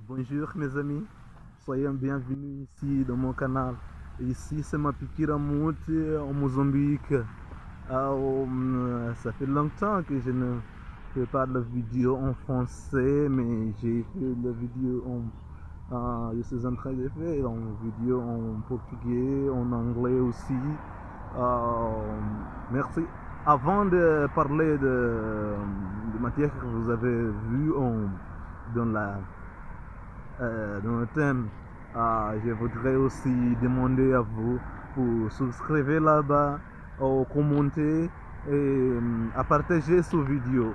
Bonjour mes amis, soyez bienvenus ici dans mon canal. Ici c'est ma Mapikira Mouti en Mozambique. Ça fait longtemps que je ne fais pas de vidéo en français, mais j'ai fait la vidéo je suis en train de faire une vidéo en portugais, en anglais aussi. Merci. Avant de parler de matière que vous avez vu dans dans le thème, je voudrais aussi demander à vous pour souscrire là-bas, à commenter et à partager cette vidéo.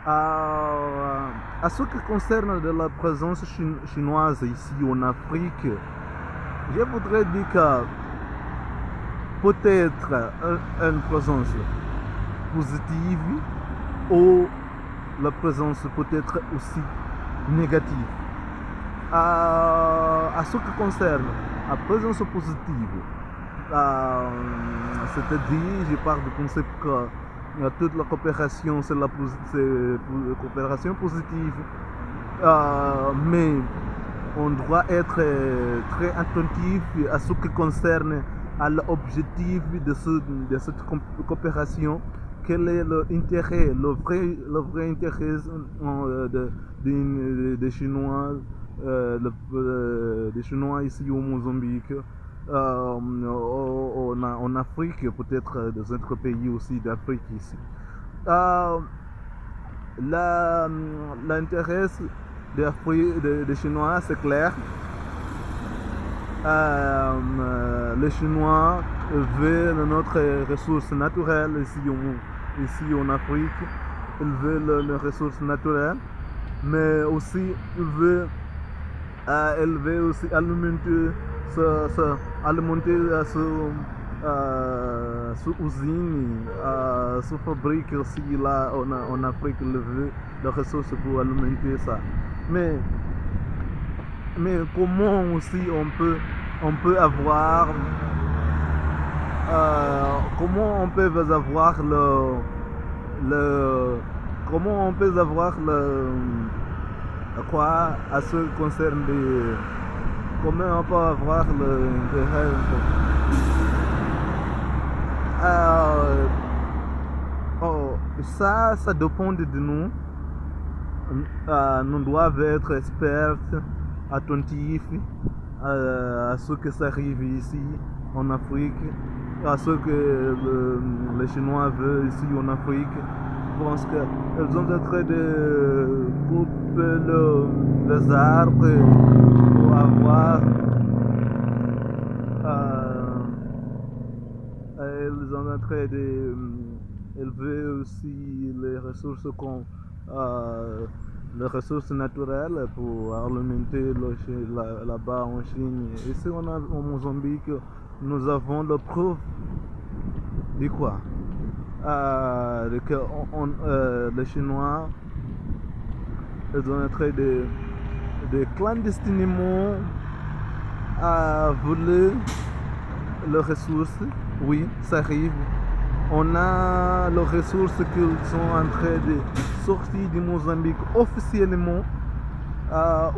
À ce qui concerne de la présence chinoise ici en Afrique, je voudrais dire que peut-être une présence positive ou la présence peut-être aussi négative. À ce qui concerne la présence positive, c'est-à-dire, je parle du concept que toute la coopération, c'est la coopération positive, mais on doit être très attentif à ce qui concerne à l'objectif de cette coopération. Quel est l'intérêt, le vrai intérêt des Chinois, des Chinois ici au Mozambique, en Afrique, peut-être dans d'autres pays aussi d'Afrique ici. L'intérêt des Chinois, c'est clair. Les Chinois veulent notre ressource naturelle ici en Afrique. Ils veulent les ressources naturelles, mais aussi ils veulent aussi alimenter ce usine, ce fabrique aussi là en Afrique. Ils veulent les ressources pour alimenter ça. Mais comment aussi on peut avoir comment on peut avoir comment on peut avoir quoi à ce qui concerne comment on peut avoir l'intérêt ça dépend de nous. Nous devons être experts, attentifs à ce qui s'arrive ici en Afrique, à ce que les Chinois veulent ici en Afrique. Je pense qu'ils sont en train de couper les arbres pour avoir. Ils sont en train de élever aussi les ressources les ressources naturelles pour alimenter là-bas en Chine. Ici au Mozambique, nous avons la preuve de quoi que les Chinois ils sont en train de clandestinement voler les ressources. Oui, ça arrive. On a les ressources qu'ils sont en train de sortir du Mozambique officiellement.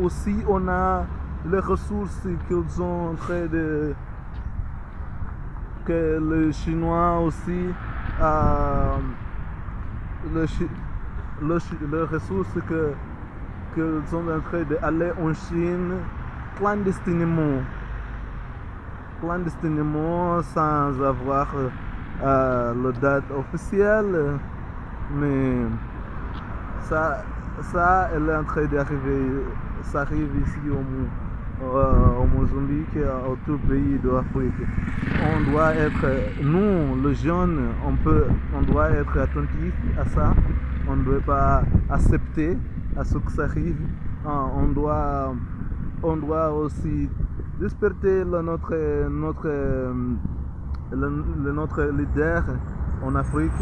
Aussi, on a les ressources qu'ils sont en train de... que les Chinois aussi... les ressources qu'ils sont en train d'aller en Chine clandestinement sans avoir la date officielle, mais ça elle est en train d'arriver. Ça arrive ici au Mozambique et à tout pays d'Afrique. On doit être, nous les jeunes, on doit être attentifs à ça. On ne doit pas accepter à ce que ça arrive. On doit aussi desperter notre leader en Afrique.